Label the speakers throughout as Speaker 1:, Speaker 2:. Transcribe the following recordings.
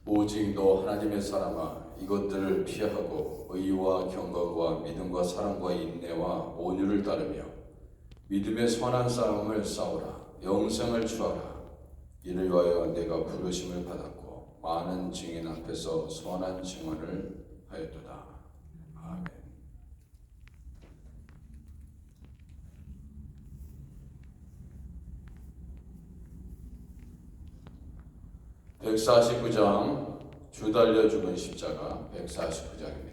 Speaker 1: 오직 너 하나님의 사람아, 이것들을 피하고 의와 경건과 믿음과 사랑과 인내와 온유를 따르며 믿음의 선한 싸움을 싸우라. 영생을 취하라. 이를 위하여 내가 부르심을 받았고 많은 증인 앞에서 선한 증언을 하였도다. 아멘. 149장 주 달려 죽은 십자가 149장입니다.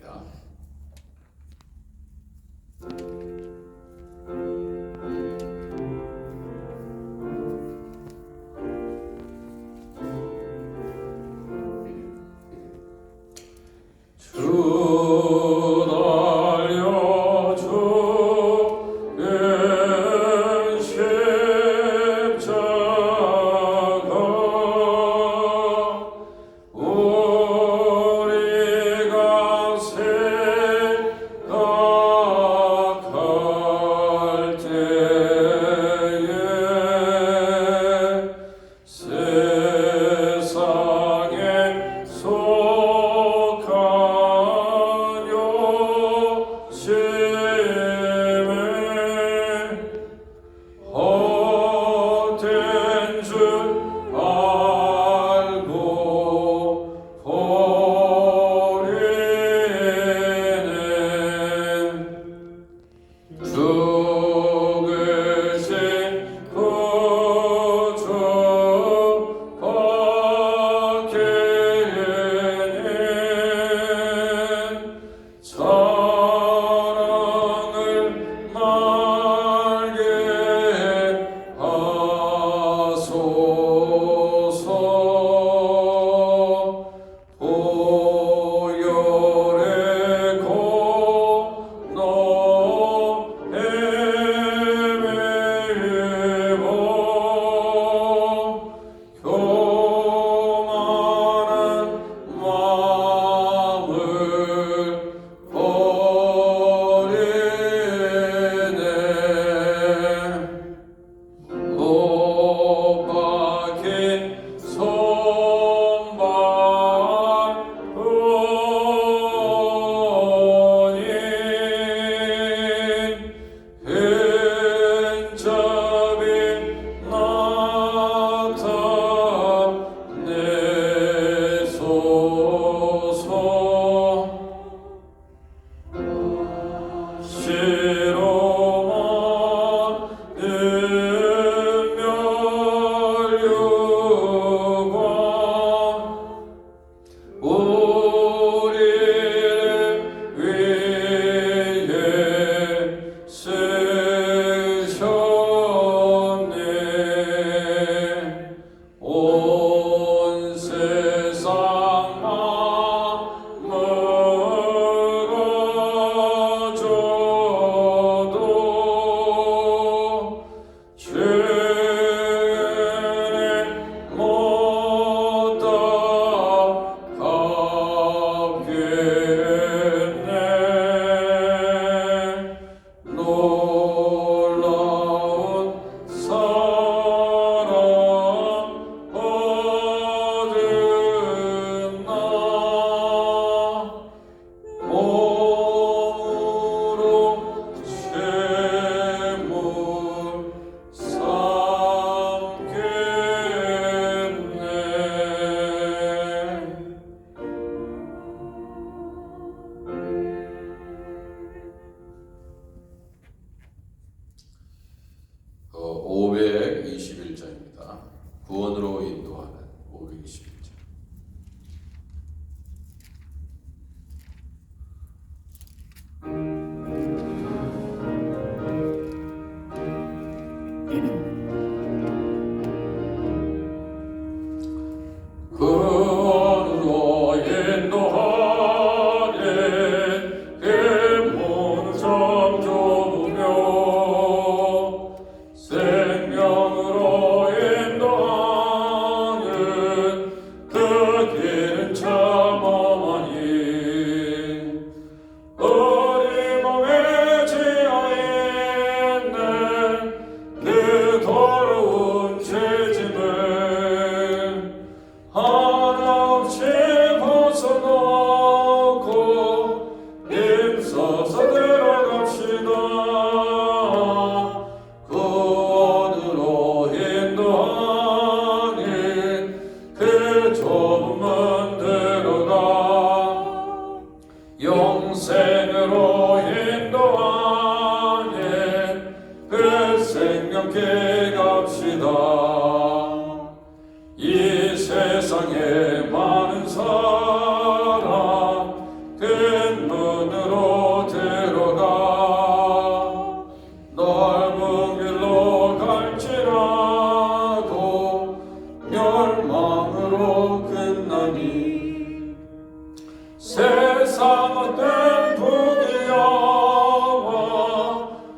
Speaker 1: 구원으로 인도하는 521장. 구원으로 인도하는 기쁨 참 좋으며 생명으로 인도하는 그 길은 참 험하니 우리 몸에 지어 있는 그 더러운 죄짐을 한없이 세상에 많은 사람 큰 문으로 들어가 넓은 길로 갈지라도 멸망으로 끝나니 세상 어떤 부귀영화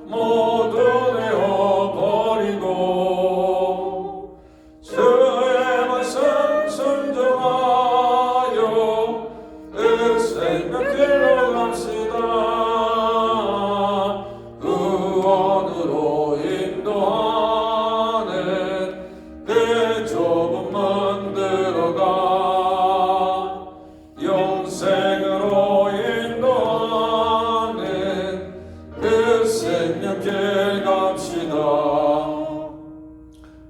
Speaker 1: 모두 내어버리고 주의 말씀 순종하여 그 생명길로 갑시다. 구원으로 인도하는 그 좁은 문 들어가 영생으로 인도하는 그 생명길 갑시다.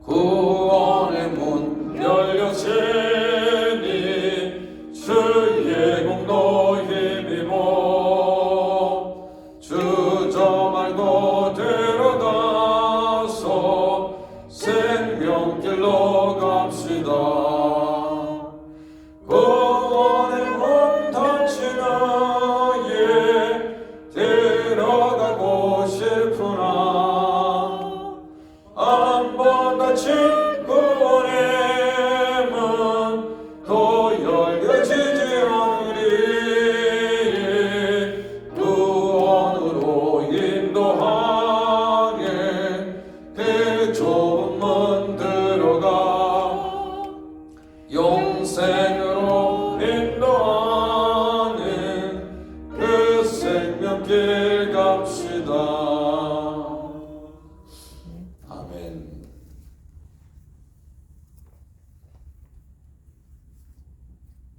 Speaker 1: 구원의 문 열려지니 주의 공로 힘입어 주저 말고 들어가서 생명길로 갑시다. 구원의 문 닫히나 들어가고 싶으나 한 번 닫힌 구원의 문 또 열려지지 않으리. 구원으로 인도하는 그 좁은 문 들어가 영생으로 인도하는 그 생명길 갑시다. 아멘.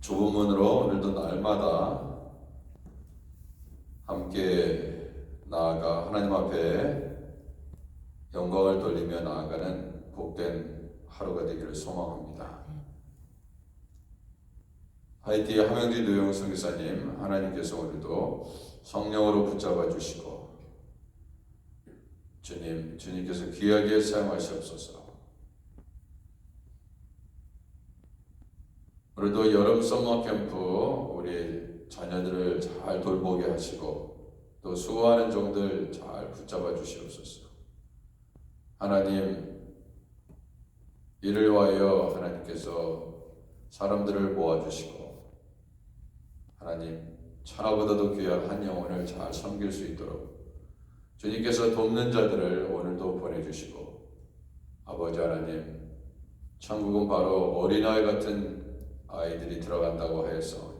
Speaker 1: 좁은 문으로 오늘도 날마다 함께 나아가 하나님 앞에 영광을 돌리며 나아가는 복된 하루가 되기를 소망합니다. 하이티 함영진 노영 선교사님, 하나님께서 오늘도 성령으로 붙잡아 주시고 주님께서 귀하게 사용하시옵소서. 오늘도 여름 서머 캠프 우리 자녀들을 잘 돌보게 하시고 또 수고하는 종들 잘 붙잡아 주시옵소서. 하나님, 이를 위하여 하나님께서 사람들을 모아주시고 하나님, 천하보다도 귀한 한 영혼을 잘 섬길 수 있도록 주님께서 돕는 자들을 오늘도 보내주시고 아버지 하나님, 천국은 바로 어린아이 같은 아이들이 들어간다고 하였사오니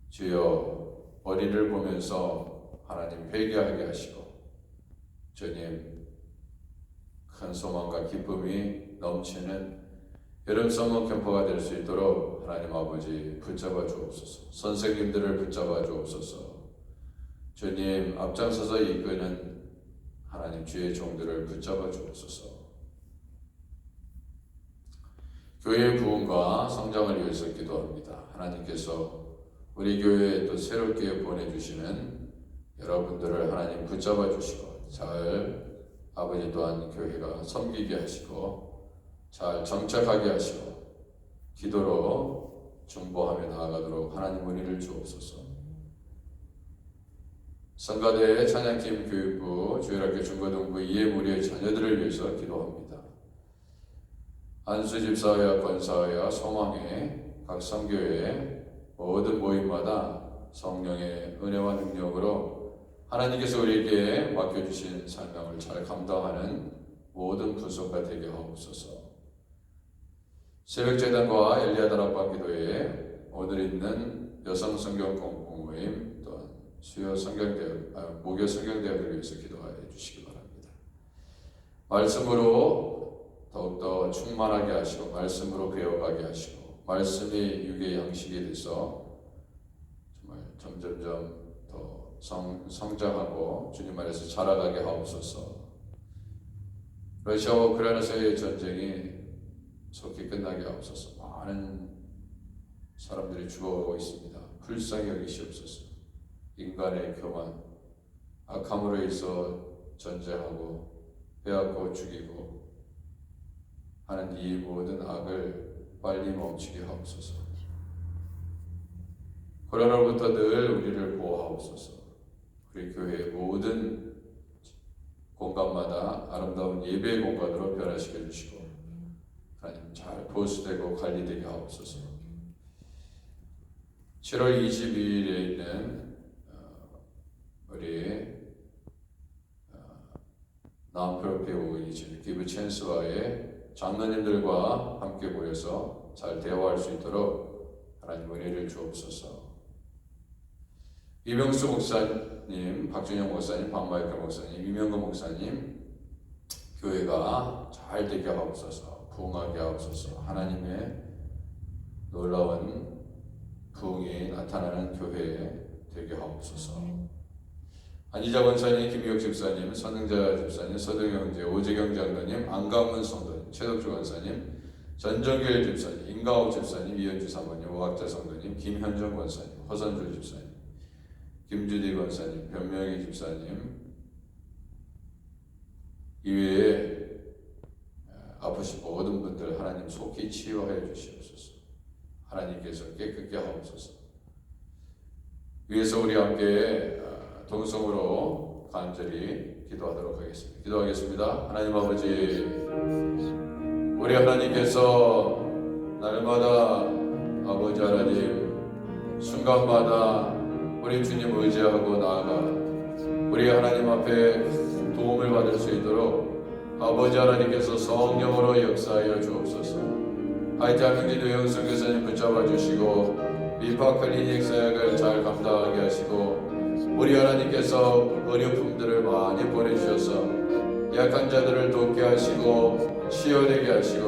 Speaker 1: 주여 어린이를 보면서 하나님 회개하게 하시고 주님 큰 소망과 기쁨이 넘치는 여름 서머 캠퍼가 될 수 있도록 하나님 아버지 붙잡아 주옵소서. 선생님들을 붙잡아 주옵소서. 주님 앞장서서 이끄는 하나님 주의 종들을 붙잡아 주옵소서. 교회의 부흥과 성장을 위해서 기도합니다. 하나님께서 우리 교회에 또 새롭게 보내주시는 여러분들을 하나님 붙잡아 주시고 잘 아버지 또한 교회가 섬기게 하시고 잘 정착하게 하시고 기도로 중보하며 나아가도록 하나님 은혜를 주옵소서. 성가대 찬양팀 교육부 주일학교 중고등부 이해무리의 자녀들을 위해서 기도합니다. 안수 집사회와 권사회와 소망회 각 선교회 모든 모임마다 성령의 은혜와 능력으로 하나님께서 우리에게 맡겨주신 사명을 잘 감당하는 모든 분속가 되게 하옵소서. 새벽재단과 엘리야 다락방 기도회에 오늘 있는 여성 성경 공부 모임 또한 수요 성경대학, 목요 성경대학을 위해서 기도하여 주시기 바랍니다. 말씀으로 더욱더 충만하게 하시고 말씀으로 배워가게 하시고 말씀이 육의 양식이 돼서 정말 점점점 더 성장하고 주님 안에서 자라가게 하옵소서. 러시아와 우크라이나사이의 전쟁이 속히 끝나게 하옵소서. 많은 사람들이 죽어가고 있습니다. 불쌍히 여기시옵소서. 인간의 교만, 악함으로 인해서 전쟁하고 빼앗고 죽이고 하는 이 모든 악을 빨리 멈추게 하옵소서. 코로나로부터 늘 우리를 보호하옵소서. 우리 교회의 모든 공간마다 아름다운 예배의 공간으로 변화시켜 주시고 하나님 잘 보수되고 관리되게 하옵소서. 7월 22일에 있는 우리 나프로페 오이지 기브 찬스와의 장로님들과 함께 모여서 잘 대화할 수 있도록 하나님 은혜를 주옵소서. 이명수 목사님, 박준영 목사님, 박마이클 목사님, 이명근 목사님 교회가 잘 되게 하옵소서. 부흥하게 하옵소서. 하나님의 놀라운 부흥이 나타나는 교회 되게 하옵소서. 안희자 권사님, 김희혁 집사님, 선흥자 집사님, 서동영 형제, 오재경 장로님, 안강문 성도님, 최덕주 권사님, 전정길 집사님, 임가옥 집사님, 이현주 사모님, 오학자 성도님, 김현정 권사님, 허선주 집사님, 김주디 권사님, 변명희 집사님 이외에 아프신 모든 분들 하나님 속히 치유하여 주시옵소서. 하나님께서 깨끗게 하옵소서. 위에서 우리 함께 동성으로 간절히 기도하도록 하겠습니다. 기도하겠습니다. 하나님 아버지, 우리 하나님께서 날마다 아버지 하나님 순간마다 우리 주님 의지하고 나아가 우리 하나님 앞에 도움을 받을 수 있도록 아버지 하나님께서 성령으로 역사하여 주옵소서. 하이자 명진 노영성 교사님 붙잡아 주시고 미파 클리닉 사역을 잘 감당하게 하시고 우리 하나님께서 의료품들을 많이 보내주셔서 약한 자들을 돕게 하시고 치유되게 하시고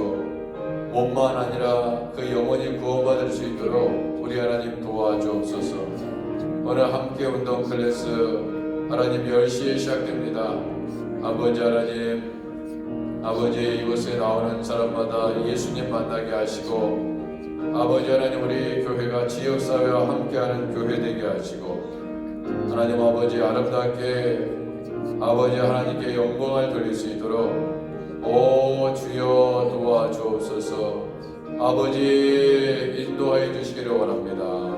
Speaker 1: 몸만 아니라 그 영혼이 구원받을 수 있도록 우리 하나님 도와주옵소서. 오늘 함께 운동 클래스 하나님 10시에 시작됩니다. 아버지 하나님, 아버지 이곳에 나오는 사람마다 예수님 만나게 하시고 아버지 하나님 우리 교회가 지역사회와 함께하는 교회 되게 하시고 하나님 아버지 아름답게 아버지 하나님께 영광을 돌릴 수 있도록 오 주여 도와주옵소서. 아버지 인도하여 주시기를 원합니다.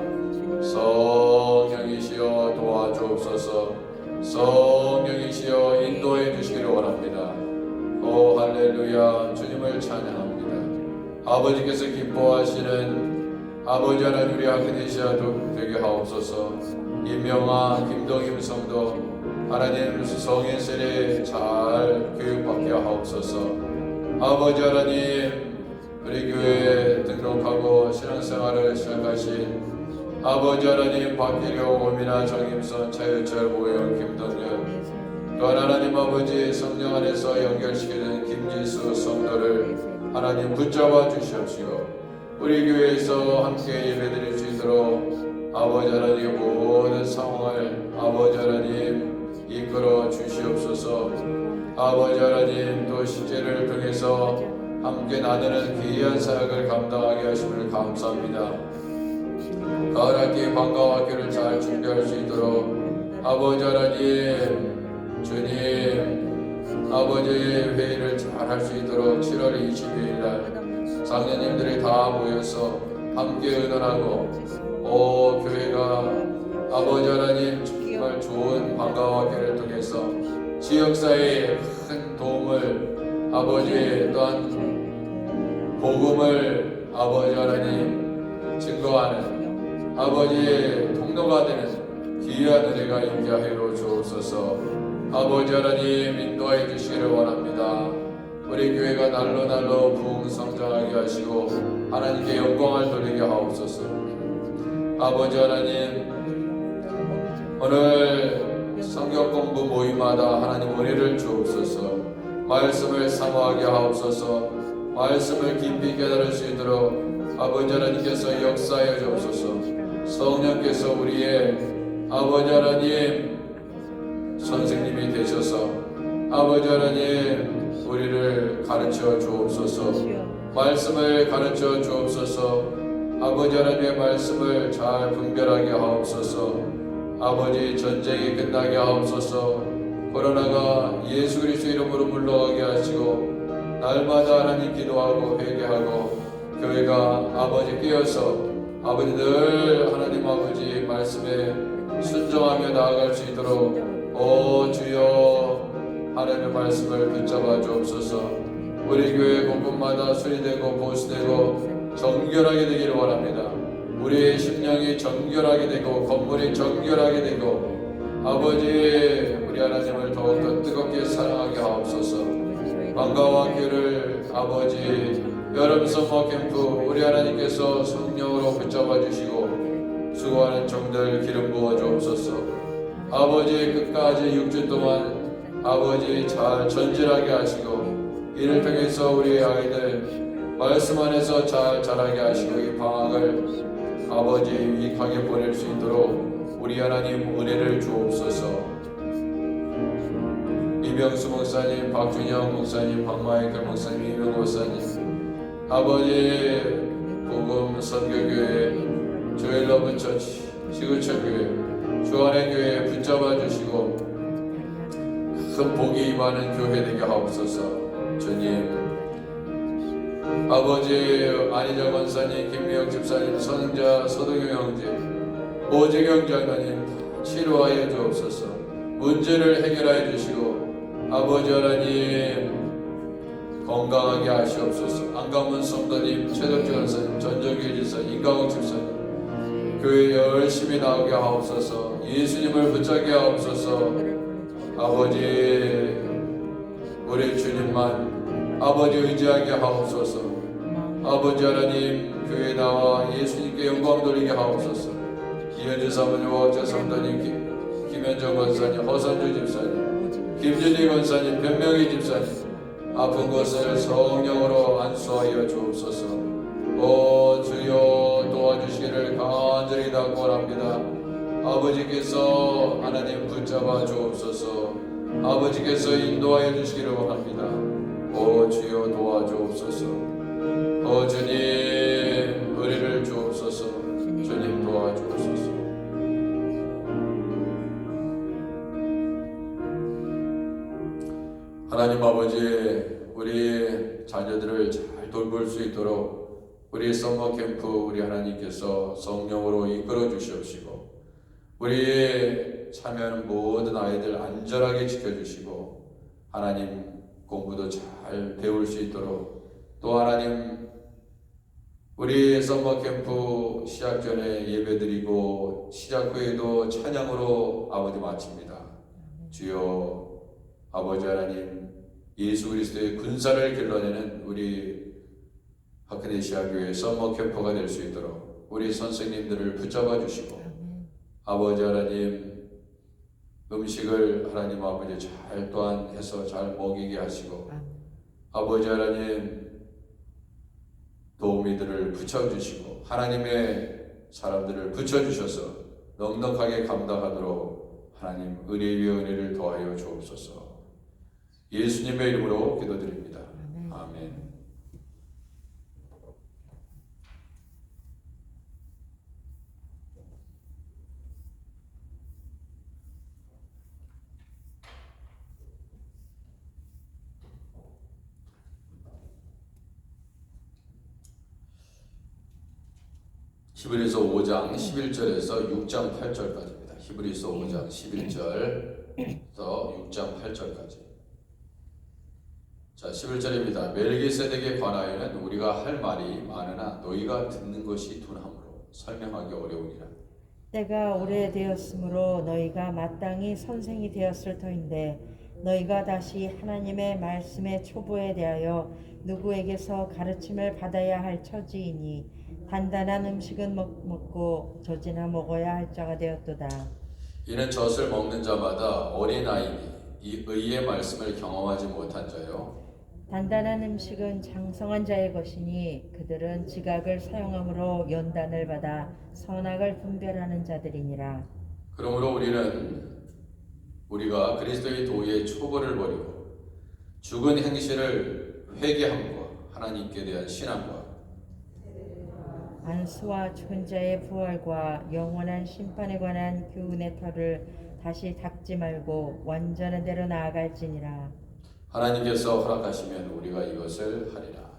Speaker 1: 성령이시여 도와주옵소서. 성령이시여 인도해 주시기를 원합니다. 오 할렐루야. 주님을 찬양합니다. 아버지께서 기뻐하시는 아버지 하나님 우리 아그네시아 되게 하옵소서. 임명아 김동임 성도 하나님 성인세례 잘 교육받게 하옵소서. 아버지 하나님 우리 교회에 등록하고 신앙생활을 시작하신 아버지 하나님 박기룡 오미나 정임선 차유철 모영 김동현 또한 하나님 아버지 성령 안에서 연결시키는 김지수 성도를 하나님 붙잡아 주시옵시고 우리 교회에서 함께 예배드릴 수 있도록 아버지 하나님 모든 상황을 아버지 하나님 이끌어 주시옵소서. 아버지 하나님 또 식재를 통해서 함께 나누는 귀한 사역을 감당하게 하심을 감사합니다. 가을학기 방과학기를 잘 준비할 수 있도록 아버지 하나님 주님 아버지 회의를 잘 할 수 있도록 7월 22일 날 장로님들이 다 모여서 함께 의논하고 오 교회가 아버지 하나님 정말 좋은 방과학기를 통해서 지역사회에 큰 도움을 아버지 또한 복음을 아버지 하나님 증거하는 아버지의 통로가 되는 귀한 은혜가 임하여 주옵소서. 아버지 하나님 인도하여 주시기를 원합니다. 우리 교회가 날로 부흥성장하게 하시고 하나님께 영광을 돌리게 하옵소서. 아버지 하나님 오늘 성경 공부 모임마다 하나님 은혜를 주옵소서. 말씀을 사모하게 하옵소서. 말씀을 깊이 깨달을 수 있도록 아버지 하나님께서 역사하여 주옵소서. 성령께서 우리의 아버지 하나님 선생님이 되셔서 아버지 하나님 우리를 가르쳐 주옵소서. 말씀을 가르쳐 주옵소서. 아버지 하나님의 말씀을 잘 분별하게 하옵소서. 아버지 전쟁이 끝나게 하옵소서. 코로나가 예수 그리스도 이름으로 물러가게 하시고 날마다 하나님 기도하고 회개하고 교회가 아버지 깨어서 아버지 늘 하나님 아버지 말씀에 순종하며 나아갈 수 있도록 주여 하나님의 말씀을 붙잡아 주옵소서. 우리 교회 곳곳마다 수리되고 보수되고 정결하게 되기를 원합니다. 우리의 심령이 정결하게 되고 건물이 정결하게 되고 아버지 우리 하나님을 더욱더 뜨겁게 사랑하게 하옵소서. 방과와 교를 아버지 여름 서머 캠프 우리 하나님께서 성령으로 붙잡아 주시고 수고하는 종들 기름 부어 주옵소서. 아버지 끝까지 6주 동안 아버지 잘 전진하게 하시고 이를 통해서 우리 아이들 말씀 안에서 잘 자라게 하시고 이 방학을 아버지 유익하게 보낼 수 있도록 우리 하나님 은혜를 주옵소서. 이병수 목사님, 박준영 목사님, 박마이클 목사님, 이명 목사님, 아버지 복음 선교교회, 조엘러브 처치, 시구처교회, 주안의 교회 붙잡아 주시고 큰 복이 임하는 교회 되게 하옵소서. 주님 아버지 안희정 권사님, 김미영 집사님, 선자 서동영 형제, 오재경 장로님 치료하여 주옵소서. 문제를 해결하여 주시고 아버지 하나님 건강하게 하시옵소서. 안강문 성도님, 최덕주 권사님, 전정규 지사님, 임강욱 집사님 교회 열심히 나오게 하옵소서. 예수님을 붙잡게 하옵소서. 아버지 우리 주님만 아버지 의지하게 하옵소서. 아버지 하나님 교회에 나와 예수님께 영광 돌리게 하옵소서. 이현주 사모님, 오학재 성도님, 김현정 권사님, 허선주 집사님, 김준희 권사님, 변명희 집사님 아픈 것을 성령으로 안수하여 주옵소서. 주여 도와주시기를 간절히 당부합니다. 아버지께서 하나님 붙잡아 주옵소서. 아버지께서 인도하여 주시기를 원합니다. 주여 도와주옵소서. 주님 은혜를 주옵소서. 주님 도와주옵소서. 하나님 아버지 우리 자녀들을 잘 돌볼 수 있도록 우리 서머 캠프 우리 하나님께서 성령으로 이끌어 주시옵시고 우리 참여하는 모든 아이들 안전하게 지켜주시고 하나님 공부도 잘 배울 수 있도록 또 하나님 우리 서머 캠프 시작 전에 예배드리고 시작 후에도 찬양으로 아버지 마칩니다. 주여 아버지 하나님 예수 그리스도의 군사를 길러내는 우리 하크네시아 교회 서머 캠프가 될 수 있도록 우리 선생님들을 붙잡아 주시고 아버지 하나님 음식을 하나님 아버지 잘 또한 해서 잘 먹이게 하시고 아버지 하나님 도우미들을 붙여주시고 하나님의 사람들을 붙여주셔서 넉넉하게 감당하도록 하나님 은혜 위에 은혜를 더하여 주옵소서. 예수님의 이름으로 기도드립니다. 아멘. 히브리서 5장 11절에서 6장 8절까지입니다. 히브리서 5장 11절에서 6장 8절까지. 자, 11절입니다. 멜기세덱에 관하여는 우리가 할 말이 많으나 너희가 듣는 것이 둔하므로 설명하기 어려우니라.
Speaker 2: 때가 오래되었으므로 너희가 마땅히 선생이 되었을 터인데 너희가 다시 하나님의 말씀의 초보에 대하여 누구에게서 가르침을 받아야 할 처지이니 단단한 음식은 먹고 젖이나 먹어야 할 자가 되었도다.
Speaker 1: 이는 젖을 먹는 자마다 어린아이니 이 의의 말씀을 경험하지 못한 자요.
Speaker 2: 단단한 음식은 장성한 자의 것이니 그들은 지각을 사용함으로 연단을 받아 선악을 분별하는 자들이니라.
Speaker 1: 그러므로 우리가 그리스도의 도의 초보를 버리고 죽은 행실을 회개함과 하나님께 대한 신앙과
Speaker 2: 안수와 천자의 부활과 영원한 심판에 관한 교훈의 터를 다시 닦지 말고 완전한 대로 나아갈지니라.
Speaker 1: 하나님께서 허락하시면 우리가 이것을 하리라.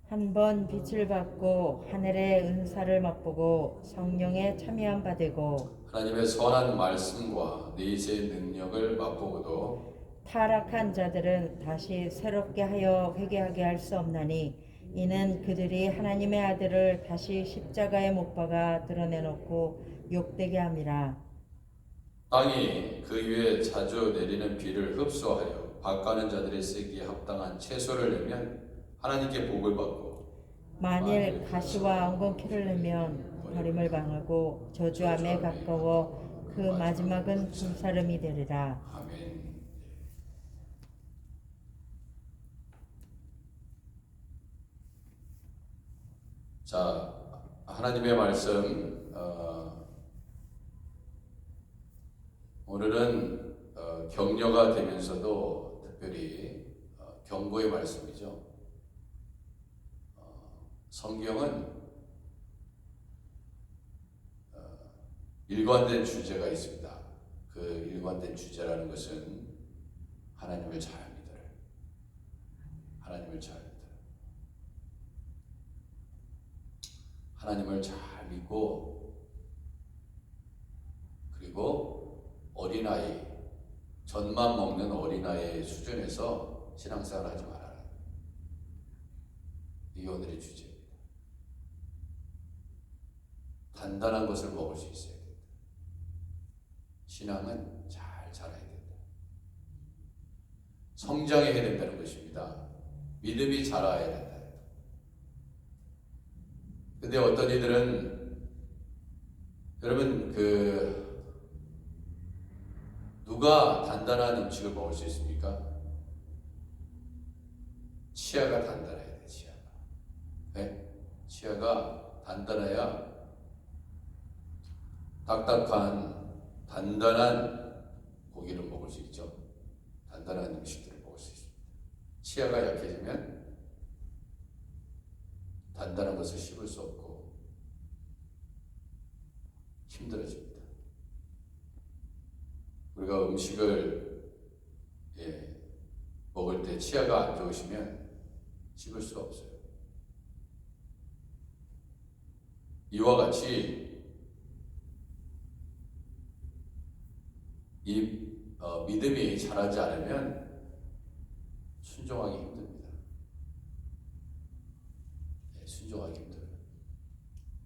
Speaker 2: 한 번 빛을 받고 하늘의 은사를 맛보고 성령의 참여함 받고
Speaker 1: 하나님의 선한 말씀과 내세의 능력을 맛보고도
Speaker 2: 타락한 자들은 다시 새롭게 하여 회개하게 할 수 없나니 이는 그들이 하나님의 아들을 다시 십자가에 못 박아 드러내놓고 욕되게 함이라.
Speaker 1: 땅이 그 위에 자주 내리는 비를 흡수하여 밭가는 자들의 쓰기에 합당한 채소를 내면 하나님께 복을 받고
Speaker 2: 만일 가시와 엉겅퀴를 내면 버림을 당하고 저주함에 가까워 그 마지막은 불사름이 되리라.
Speaker 1: 아멘. 자, 하나님의 말씀 오늘은 격려가 되면서도 특별히 경고의 말씀이죠. 성경은 일관된 주제가 있습니다. 그 일관된 주제라는 것은 하나님을 잘 믿어라. 하나님을 잘 믿어라. 하나님을 잘 믿고 그리고 어린아이, 젖만 먹는 어린아이의 수준에서 신앙생활 하지 말아라. 이게 오늘의 주제입니다. 단단한 것을 먹을 수 있어야 된다. 신앙은 잘 자라야 된다. 성장해야 된다는 것입니다. 믿음이 자라야 된다. 근데 어떤 이들은 여러분 누가 단단한 음식을 먹을 수 있습니까? 치아가 단단해야 돼. 치아가. 네? 치아가 단단해야 딱딱한 단단한 고기를 먹을 수 있죠. 단단한 음식들을 먹을 수 있습니다. 치아가 약해지면 단단한 것을 씹을 수 없고 힘들어집니다. 우리가 음식을 먹을 때 치아가 안 좋으시면 씹을 수가 없어요. 이와 같이 이 믿음이 자라지 않으면 순종하기 힘듭니다. 순종하기 힘들어요.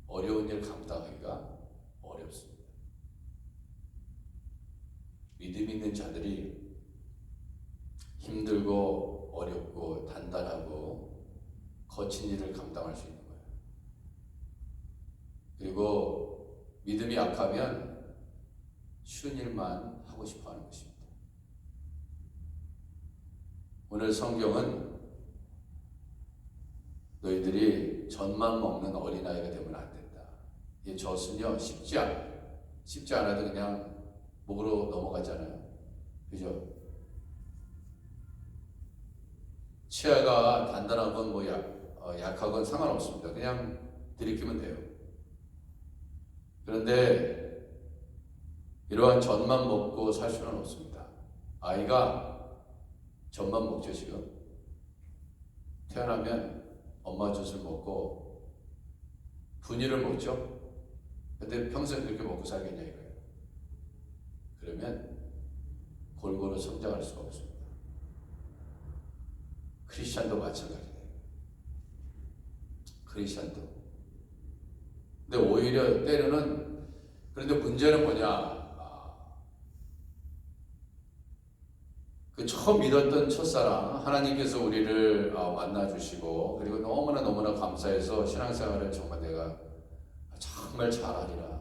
Speaker 1: 어려운 일 감당하기가 어렵습니다. 믿음 있는 자들이 힘들고 어렵고 단단하고 거친 일을 감당할 수 있는 거예요. 그리고 믿음이 약하면 쉬운 일만 하고 싶어 하는 것입니다. 오늘 성경은 너희들이 젖만 먹는 어린아이가 되면 안 된다. 이 젖은요 씹지 않아도 그냥 목으로 넘어가잖아요. 그죠? 치아가 단단하건 뭐 약하건 상관없습니다. 그냥 들이키면 돼요. 그런데 이러한 젖만 먹고 살 수는 없습니다. 아이가 젖만 먹죠. 지금 태어나면 엄마 젖을 먹고 분유를 먹죠. 근데 평생 그렇게 먹고 살겠냐 이거예요. 그러면 골고루 성장할 수가 없습니다. 크리스찬도 마찬가지예요. 크리스찬도. 근데 오히려 때로는 그런데 문제는 뭐냐? 그 처음 믿었던 첫사랑 하나님께서 우리를 만나주시고 그리고 너무나 감사해서 신앙생활을 정말 내가 정말 잘하리라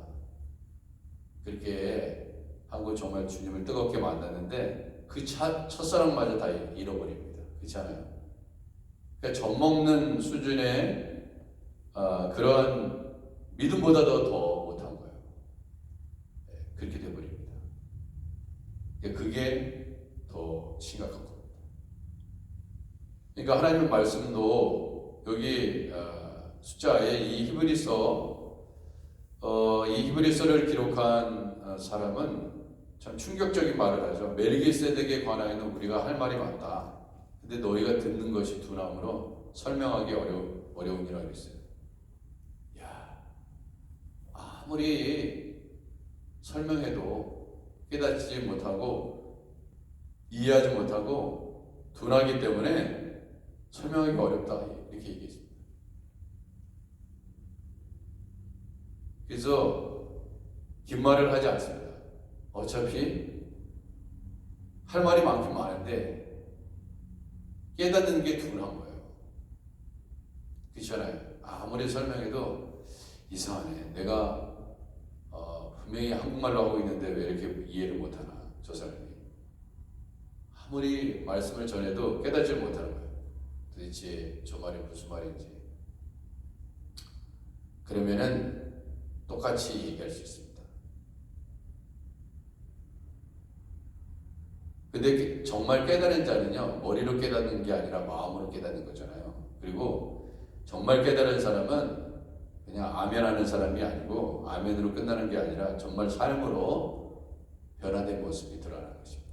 Speaker 1: 그렇게 하고 정말 주님을 뜨겁게 만났는데 그 첫사랑마저 다 잃어버립니다. 그렇지 않아요? 그러니까 젖 먹는 수준의 그런 믿음보다도 더 못한 거예요. 그렇게 돼버립니다. 그게 더 심각한 겁니다. 그러니까 하나님의 말씀도 여기 숫자에 이 히브리서를 기록한 사람은 참 충격적인 말을 하죠. 멜기세덱에 관하여는 우리가 할 말이 많다. 근데 너희가 듣는 것이 두나무로 설명하기 어려운 일이라고 그랬어요. 야, 아무리 설명해도 깨닫지 못하고 이해하지 못하고 둔하기 때문에 설명하기 어렵다, 이렇게 얘기했습니다. 그래서 긴 말을 하지 않습니다. 어차피 할 말이 많긴 많은데 깨닫는 게 둔한 거예요. 그렇잖아요. 아무리 설명해도 이상하네. 내가 분명히 한국말로 하고 있는데 왜 이렇게 이해를 못하나, 저 사람이. 아무리 말씀을 전해도 깨닫지 못하는 거예요. 도대체 저 말이 무슨 말인지. 그러면은 똑같이 얘기할 수 있습니다. 근데 정말 깨달은 자는요, 머리로 깨닫는 게 아니라 마음으로 깨닫는 거잖아요. 그리고 정말 깨달은 사람은 그냥 아멘하는 사람이 아니고 아멘으로 끝나는 게 아니라 정말 삶으로 변화된 모습이 드러나는 것입니다.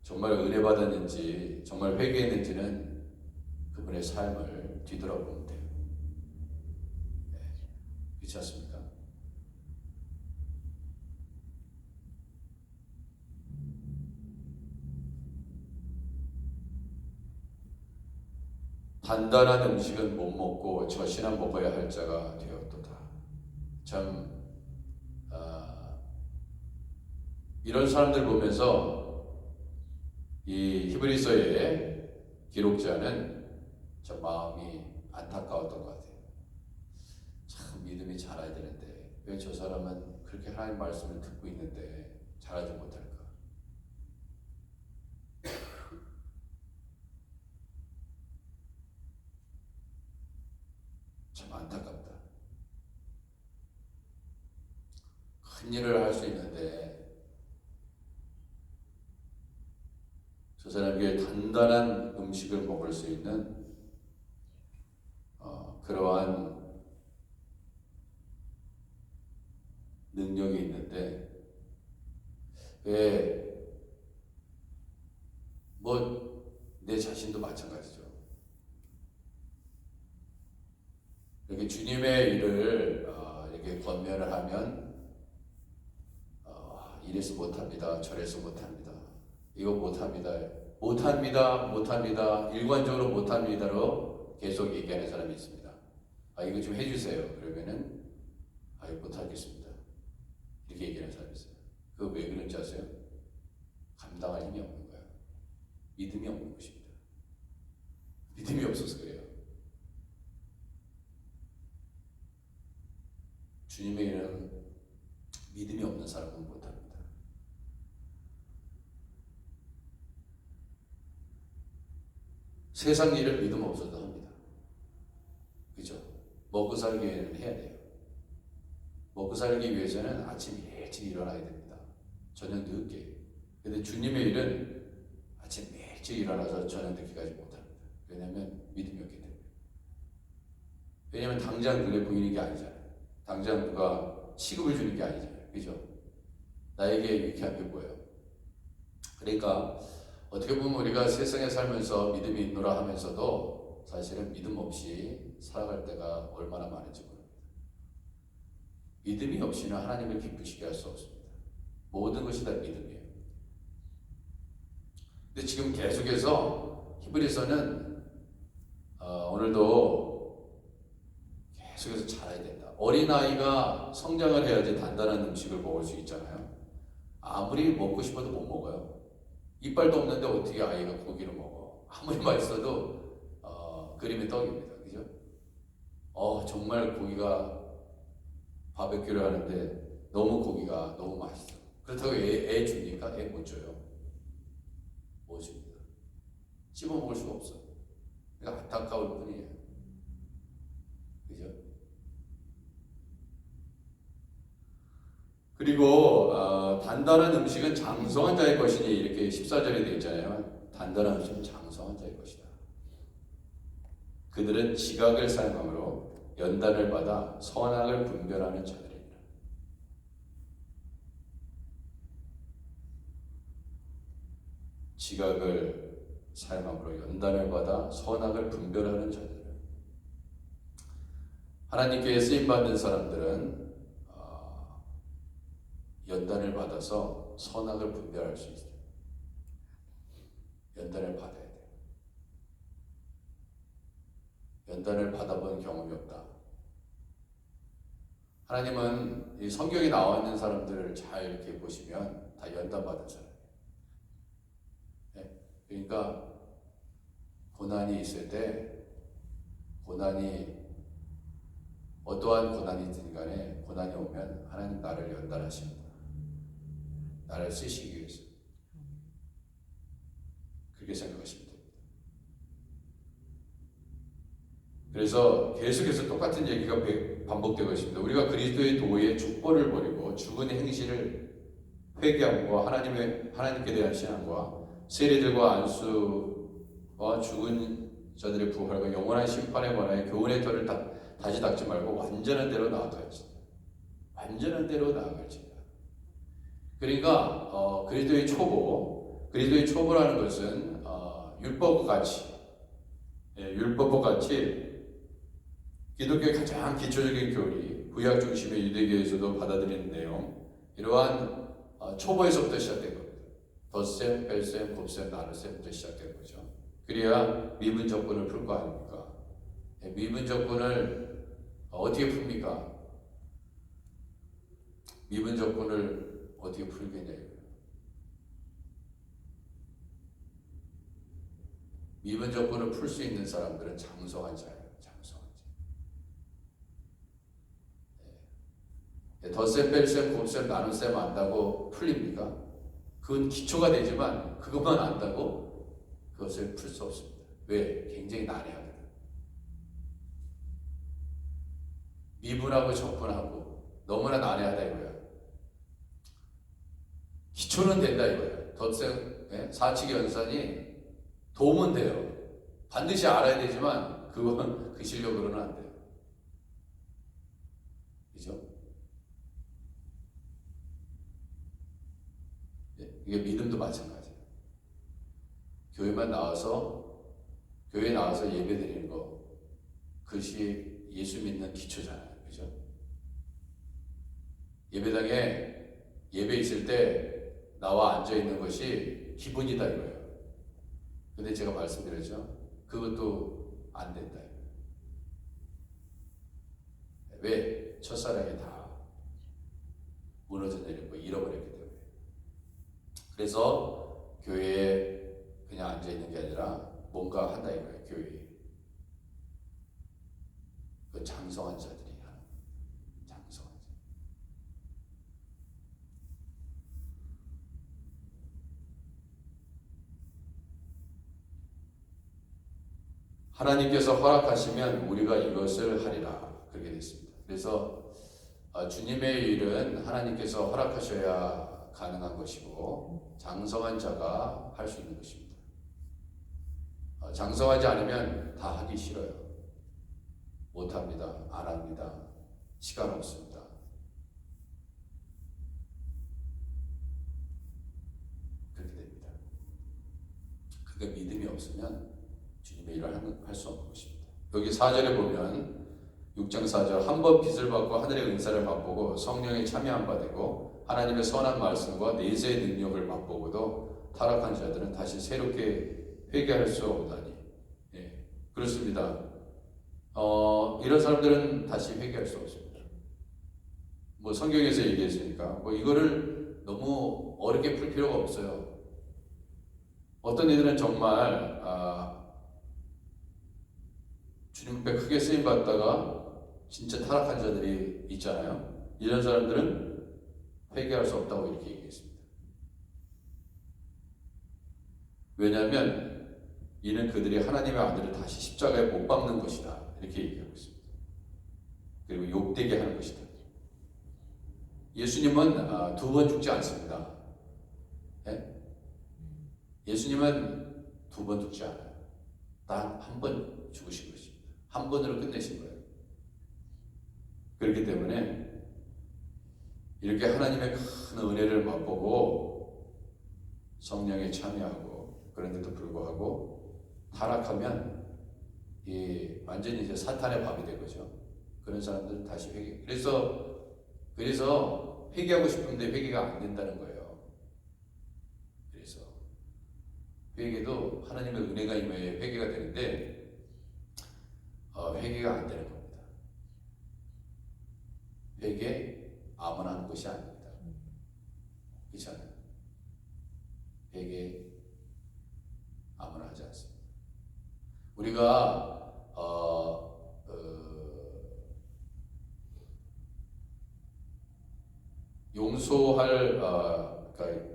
Speaker 1: 정말 은혜 받았는지 정말 회개했는지는 그분의 삶을 뒤돌아보면 돼요. 그렇지 않습니까? 단단한 음식은 못 먹고 젖이나 먹어야 할 자가 되었도다. 참 이런 사람들 보면서 이 히브리서의 기록자는 참 마음이 안타까웠던 것 같아요. 참 믿음이 자라야 되는데 왜 저 사람은 그렇게 하나님 말씀을 듣고 있는데 자라지 못할까? 참 안타깝다. 큰 일을 할 수 있는데 저 사람에게 단단한 음식을 먹을 수 있는 그러한 능력이 있는데 왜 내 자신도 마찬가지죠. 이렇게 주님의 일을 이렇게 권면을 하면 이래서 못합니다, 저래서 못합니다, 이거 못합니다, 못합니다, 일관적으로 못합니다로 계속 얘기하는 사람이 있습니다. 이거 좀 해주세요. 그러면은 이거 못하겠습니다, 이렇게 얘기하는 사람이 있어요. 그거 왜 그런지 아세요? 감당할 힘이 없는 거예요. 믿음이 없는 것입니다. 믿음이 없어서 그래요. 주님의 일은 믿음이 없는 사람은 못합니다. 세상 일을 믿음 없어도 합니다. 그죠? 먹고 살기 위해서는 해야 돼요. 먹고 살기 위해서는 아침 일찍 일어나야 됩니다. 저녁 늦게. 근데 주님의 일은 아침 일찍 일어나서 저녁 늦게까지 못합니다. 왜냐하면 믿음이 없기 때문에. 왜냐하면 당장 눈에 보이는 게 아니잖아요. 당장 누가 시급을 주는 게 아니잖아요. 그죠? 나에게 유쾌한 게 뭐예요? 그러니까 어떻게 보면 우리가 세상에 살면서 믿음이 있노라 하면서도 사실은 믿음 없이 살아갈 때가 얼마나 많은지 모릅니다. 믿음이 없이는 하나님을 기쁘시게 할 수 없습니다. 모든 것이 다 믿음이에요. 근데 지금 계속해서 히브리서는 오늘도 계속해서 자라야 된다. 어린아이가 성장을 해야지 단단한 음식을 먹을 수 있잖아요. 아무리 먹고 싶어도 못 먹어요. 이빨도 없는데 어떻게 아이가 고기를 먹어? 아무리 맛있어도 그림의 떡입니다. 그죠? 정말 고기가 바베큐를 하는데 너무 고기가 너무 맛있어. 그렇다고 애 줍니까? 애 못 줘요. 못 줍니다. 씹어 먹을 수가 없어. 그러니까 안타까울 뿐이에요. 그죠? 그리고 단단한 음식은 장성한 자의 것이니 이렇게 14절에 되어 있잖아요. 단단한 음식은 장성한 자의 것이다. 그들은 지각을 사용함으로 연단을 받아 선악을 분별하는 자들이니라. 지각을 사용함으로 연단을 받아 선악을 분별하는 자들. 하나님께 쓰임받는 사람들은 연단을 받아서 선악을 분별할 수 있어요. 연단을 받아야 돼요. 연단을 받아본 경험이 없다. 하나님은 이 성경에 나와 있는 사람들을 잘 이렇게 보시면 다 연단 받은 사람이에요. 네? 그러니까 고난이 있을 때, 고난이 어떠한 고난이든 간에 고난이 오면 하나님 나를 연단하십니다. 나를 쓰시기 위해서. 그렇게 생각하시면 됩니다. 그래서 계속해서 똑같은 얘기가 반복되고 있습니다. 우리가 그리스도의 도의 족보를 버리고 죽은 행실을 회개함과 하나님께 대한 신앙과 세례들과 안수와 죽은 자들의 부활과 영원한 심판에 관하여 교훈의 터를 다시 닦지 말고 완전한 대로 나아갈지다. 완전한 대로 나아갈지다. 그러니까 그리스도의 초보라는 것은 율법과 같이 기독교의 가장 기초적인 교리, 구약 중심의 유대교에서도 받아들이는 내용, 이러한 초보에서부터 시작된 겁니다. 덧셈, 뺄셈, 곱셈, 나눗셈부터 시작된 거죠. 그래야 미분적분을 풀 거 아닙니까? 미분적분을 어떻게 풉니까? 미분적분을 어떻게 풀겠냐 이거예요. 미분적분을 풀 수 있는 사람들은 장성한 자예요. 장성한 자. 덧셈, 뺄셈, 곱셈, 나눗셈 안다고 풀립니까? 그건 기초가 되지만 그것만 안다고 그것을 풀 수 없습니다. 왜? 굉장히 난해하거든. 미분하고 적분하고 너무나 난해하다 이거야. 기초는 된다 이거야. 덧셈, 사칙 연산이 도움은 돼요. 반드시 알아야 되지만 그건 그 실력으로는 안 돼요. 그죠? 이게 믿음도 마찬가지예요. 교회에 나와서 예배 드리는 거, 그것이 예수 믿는 기초잖아요. 그죠? 예배당에 예배 있을 때 나와 앉아 있는 것이 기본이다 이거예요. 근데 제가 말씀드렸죠. 그것도 안 된다. 왜? 첫사랑이 다 무너져 내리고 잃어버렸기 때문에. 그래서 교회에 그냥 앉아 있는 게 아니라 뭔가 한다 이거예요. 교회에. 그 장성한 자들이 하는 장성한 자. 하나님께서 허락하시면 우리가 이것을 하리라. 그렇게 됐습니다. 그래서 주님의 일은 하나님께서 허락하셔야 가능한 것이고 장성한 자가 할 수 있는 것입니다. 장성하지 않으면 다 하기 싫어요. 못합니다. 안 합니다. 시간 없습니다. 그렇게 됩니다. 그게 믿음이 없으면 주님의 일을 할 수 없는 것입니다. 여기 4절에 보면 6장 4절 한 번 빚을 받고 하늘의 은사를 맛보고 성령에 참여한 바 되고 하나님의 선한 말씀과 내세의 능력을 맛보고도 타락한 자들은 다시 새롭게 회개할 수 없다니. 예, 그렇습니다. 이런 사람들은 다시 회개할 수 없습니다. 뭐 성경에서 얘기했으니까 뭐 이거를 너무 어렵게 풀 필요가 없어요. 어떤 이들은 정말 주님 앞에 크게 쓰임 받다가 진짜 타락한 자들이 있잖아요. 이런 사람들은 회개할 수 없다고 이렇게 얘기했습니다. 왜냐하면 이는 그들이 하나님의 아들을 다시 십자가에 못 박는 것이다. 이렇게 얘기하고 있습니다. 그리고 욕되게 하는 것이다. 예수님은 2번 죽지 않습니다. 네? 예수님은 2번 죽지 않아요. 단 한 번 죽으신 것입니다. 한 번으로 끝내신 거예요. 그렇기 때문에 이렇게 하나님의 큰 은혜를 맛보고 성령에 참여하고 그런데도 불구하고 타락하면 완전히 이제 사탄의 밥이 된 거죠. 그런 사람들은 다시 회개. 그래서 회개하고 싶은데 회개가 안 된다는 거예요. 그래서 회개도 하나님의 은혜가 임해야 회개가 되는데 회개가 안 되는 겁니다. 회개 아무나 하는 것이 아닙니다. 그렇잖아요. 회개 아무나 하지 않습니다. 우리가 그러니까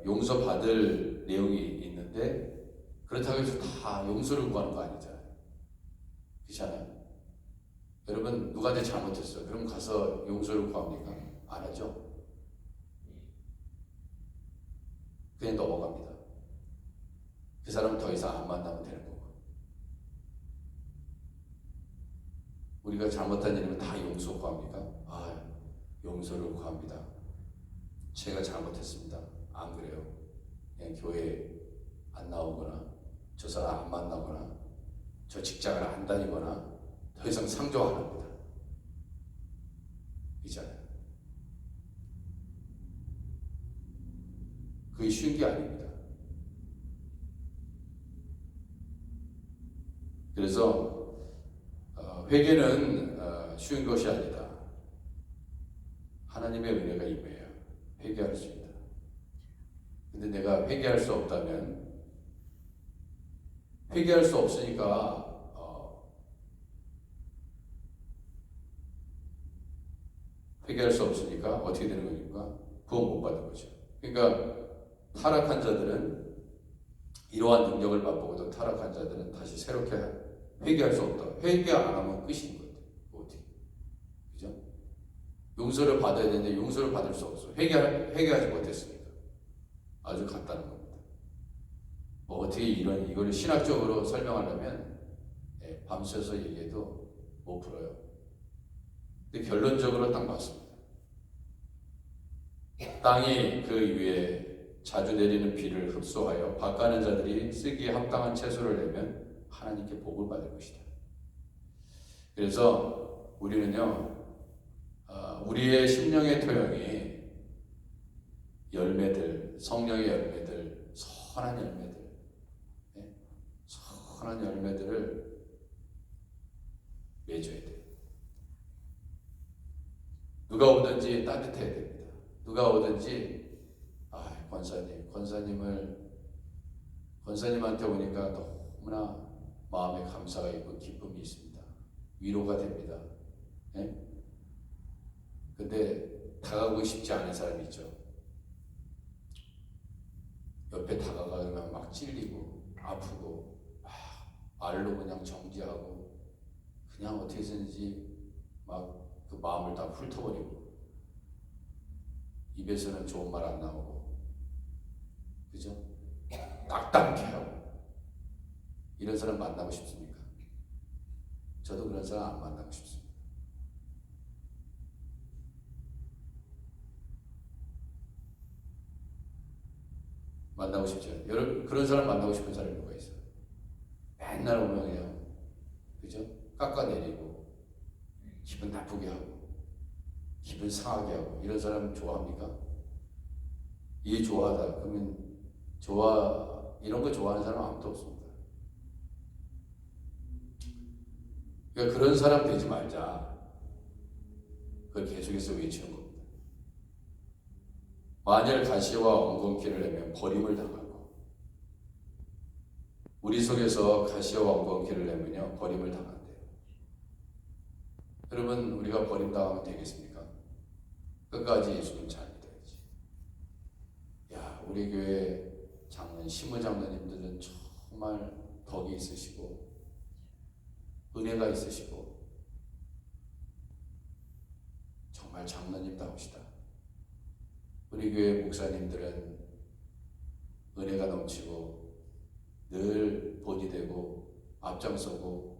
Speaker 1: 용서받을 내용이 있는데 그렇다고 해서 다 용서를 구하는 거 아니잖아요. 그렇잖아요. 여러분 누구한테 잘못했어요. 그럼 가서 용서를 구합니까? 안 하죠. 그냥 넘어갑니다. 그 사람 더 이상 안 만나면 되는 거고. 우리가 잘못한 일이면 다 용서 구합니까? 용서를 구합니다. 제가 잘못했습니다. 안 그래요. 그냥 교회 안 나오거나 저 사람 안 만나거나 저 직장을 안 다니거나 더 이상 상조 안 합니다. 이잖아요. 그게 쉬운 게 아닙니다. 그래서 회개는 쉬운 것이 아니다. 하나님의 은혜가 임해야 회개할 수 있다. 근데 내가 회개할 수 없다면 회개할 수 없으니까 어떻게 되는 겁니까? 구원 못 받는 거죠. 그러니까 타락한 자들은 이러한 능력을 맛보고도 타락한 자들은 다시 새롭게 회개할 수 없다. 회개 안 하면 끝인 것 같아요. 어떻게? 그죠? 용서를 받아야 되는데 용서를 받을 수 없어. 회개하지 못했으니까. 아주 간단한 겁니다. 뭐 어떻게 이걸 신학적으로 설명하려면 밤새서 얘기해도 못 풀어요. 근데 결론적으로 딱 맞습니다. 땅이 그 위에 자주 내리는 비를 흡수하여 밭가는 자들이 쓰기에 합당한 채소를 내면 하나님께 복을 받을 것이다. 그래서 우리는요, 우리의 심령의 토양이 열매들, 성령의 열매들, 선한 열매들을 맺어야 돼요. 누가 오든지 따뜻해야 됩니다. 누가 오든지 권사님한테 오니까 너무나 마음에 감사가 있고 기쁨이 있습니다. 위로가 됩니다. 근데 다가가고 싶지 않은 사람이 있죠. 옆에 다가가면 막 찔리고 아프고 말로 그냥 정지하고 그냥 어떻게 해서든지 막 그 마음을 다 훑어버리고 입에서는 좋은 말 안 나오고 그죠? 딱딱해 하고 이런 사람 만나고 싶습니까? 저도 그런 사람 안 만나고 싶습니다. 만나고 싶지 않아요. 여러분 그런 사람 만나고 싶은 사람이 누가 있어요? 맨날 오면 그냥 그죠? 깎아내리고 기분 나쁘게 하고 기분 상하게 하고 이런 사람 좋아합니까? 이게 좋아하다 그러면 이런 거 좋아하는 사람 아무도 없습니다. 그러니까 그런 사람 되지 말자. 그걸 계속해서 외치는 겁니다. 만일 가시와 엉겅퀴를 내면 버림을 당하고 우리 속에서 가시와 엉겅퀴를 내면요 버림을 당한대요. 여러분 우리가 버림당하면 되겠습니까? 끝까지 예수님 잘 믿어야지. 우리 교회 시무 장로님들은 정말 덕이 있으시고 은혜가 있으시고 정말 장로님다우시다. 우리 교회 목사님들은 은혜가 넘치고 늘 본이 되고 앞장서고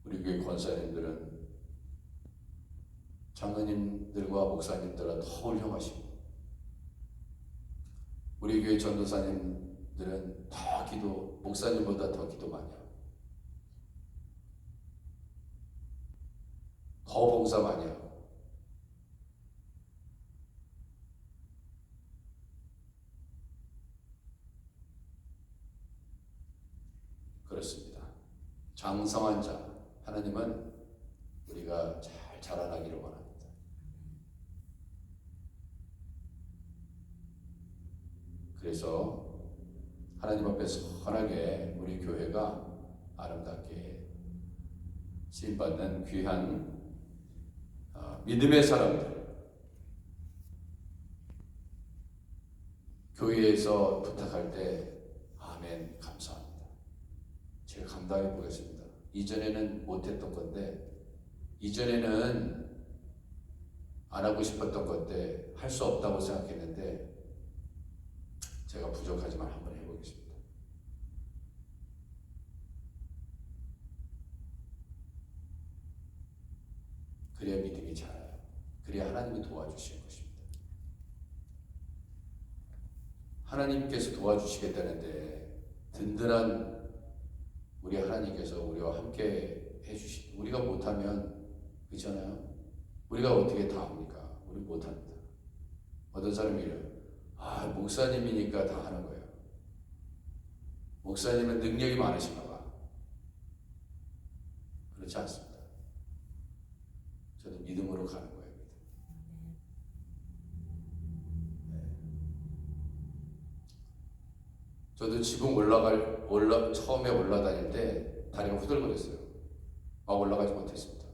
Speaker 1: 우리 교회 권사님들은 장로님들과 목사님들과 더 훌륭하시고 우리 교회 전도사님들은 더 기도, 목사님보다 더 기도 많이 하고 더 봉사 많이 하고 그렇습니다. 장성한 자 하나님은 우리가 잘 자라나기를 원합니다. 그래서 하나님 앞에 선하게 우리 교회가 아름답게 쓰임받는 귀한 믿음의 사람들, 교회에서 부탁할 때 아멘 감사합니다. 제가 감당해 보겠습니다. 이전에는 못했던 건데, 이전에는 안 하고 싶었던 건데 할 수 없다고 생각했는데 제가 부족하지만 한번 해보겠습니다. 그래야 믿음이 자라요. 그래야 하나님이 도와주시는 것입니다. 하나님께서 도와주시겠다는데 든든한 우리 하나님께서 우리와 함께 해주시. 우리가 못하면 그렇잖아요. 우리가 어떻게 다 합니까? 우리 못합니다. 어떤 사람이 이래요. 목사님이니까 다 하는 거예요. 목사님은 능력이 많으신가 봐. 그렇지 않습니다. 저는 믿음으로 가는 거예요. 네. 저도 지붕 처음에 올라다닐 때 다리가 후들거렸어요. 막 올라가지 못했습니다.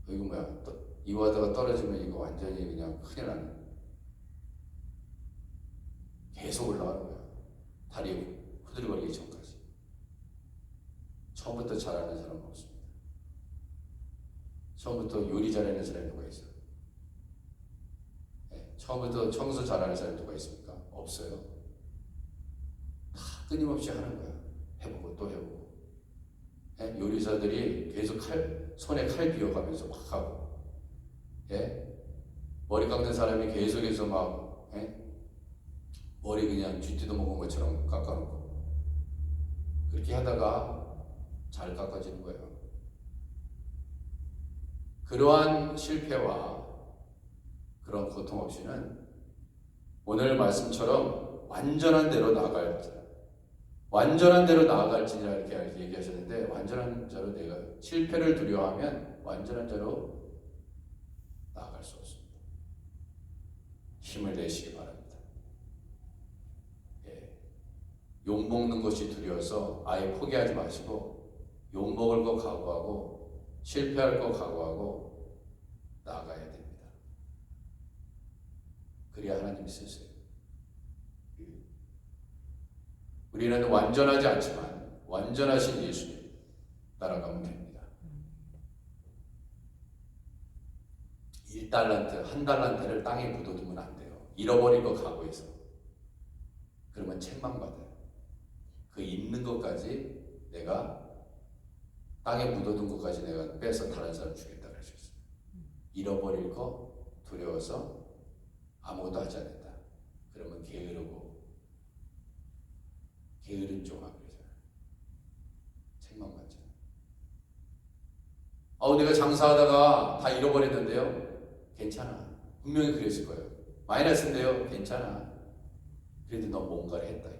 Speaker 1: 이거 뭐야? 이거 하다가 떨어지면 이거 완전히 그냥 큰일 나는. 계속 올라가는 거야. 다리 후들거리기 전까지. 처음부터 잘하는 사람은 없습니다. 처음부터 요리 잘하는 사람이 누가 있어요? 네, 처음부터 청소 잘하는 사람이 누가 있습니까? 없어요. 다 끊임없이 하는 거야. 해보고 또 해보고. 네, 요리사들이 계속 손에 칼 비워가면서 막 하고. 예? 머리 깎는 사람이 계속해서 막 머리 그냥 쥐띠도 먹은 것처럼 깎아놓고 그렇게 하다가 잘 깎아지는 거예요. 그러한 실패와 그런 고통 없이는 오늘 말씀처럼 완전한 대로 나아갈지니라 이렇게 얘기하셨는데, 완전한 자로 내가 실패를 두려워하면 완전한 자로 나아갈 수 없습니다. 힘을 내시기 바랍니다. 욕먹는 것이 두려워서 아예 포기하지 마시고 욕먹을 거 각오하고 실패할 거 각오하고 나아가야 됩니다. 그래야 하나님이 쓰세요. 우리는 완전하지 않지만 완전하신 예수님 따라가면 됩니다. 1달란트, 1달란트를 땅에 묻어두면 안 돼요. 잃어버린 거 각오해서. 그러면 책망받아요. 그 있는 것까지 내가 땅에 묻어둔 것까지 내가 빼서 다른 사람 주겠다 그러셨어요. 잃어버릴 거 두려워서 아무것도 하지 않는다. 그러면 게으른 종아 그러잖아요. 책망받잖아요. 내가 장사하다가 다 잃어버렸는데요. 괜찮아. 분명히 그랬을 거예요. 마이너스인데요. 괜찮아. 그래도 너 뭔가를 했다.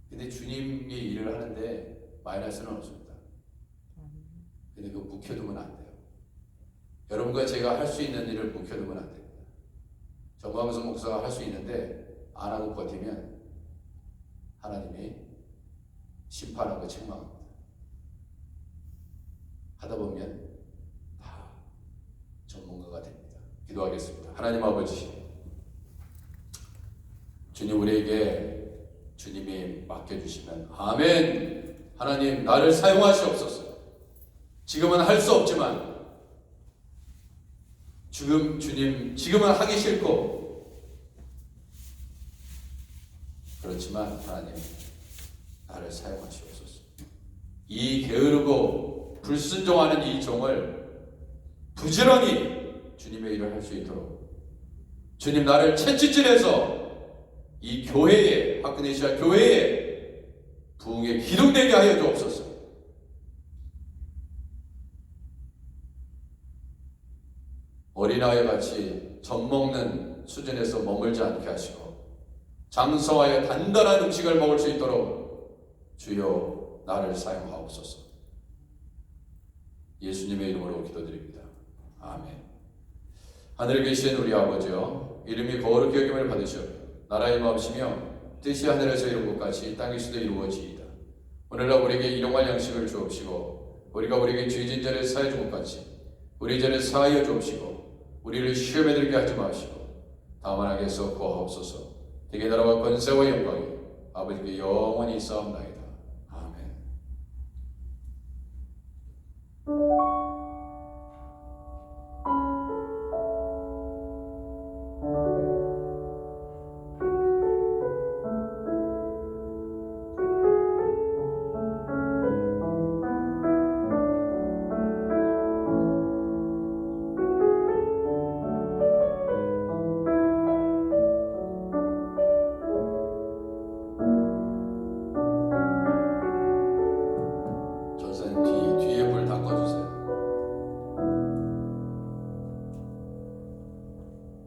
Speaker 1: 근데 주님이 일을 하는데 마이너스는 없습니다. 근데 그거 묵혀두면 안 돼요. 여러분과 제가 할 수 있는 일을 묵혀두면 안 됩니다. 정광수 목사가 할 수 있는데 안 하고 버티면 하나님이 심판하고 책망합니다. 하다 보면 다 전문가가 됩니다. 기도하겠습니다. 하나님 아버지, 주님 우리에게 주님이 맡겨주시면 아멘. 하나님 나를 사용하시옵소서. 지금은 할 수 없지만 지금은 하기 싫고 그렇지만 하나님 나를 사용하시옵소서. 이 게으르고 불순종하는 이 종을 부지런히 주님의 일을 할 수 있도록 주님 나를 채찍질해서 이 교회에, 하크네시아 교회에 부흥의 기둥되게 하여 주옵소서. 어린아이 같이 젖먹는 수준에서 머물지 않게 하시고 장성하여 단단한 음식을 먹을 수 있도록 주여 나를 사용하옵소서. 예수님의 이름으로 기도드립니다. 아멘. 하늘에 계신 우리 아버지여, 이름이 거룩히 여김을 받으시오. 나라의 마음이시며 뜻이 하늘에서 이룬 것 같이 땅에서도 이루어지이다. 오늘날 우리에게 일용할 양식을 주옵시고 우리가 우리에게 죄진 자를 사하여 준 것 같이 우리 죄를 사하여 주옵시고 우리를 시험에 들게 하지 마시고 다만 악에서 구하옵소서. 대개 나라와 권세와 영광이 아버지께 영원히 있사옵나이다.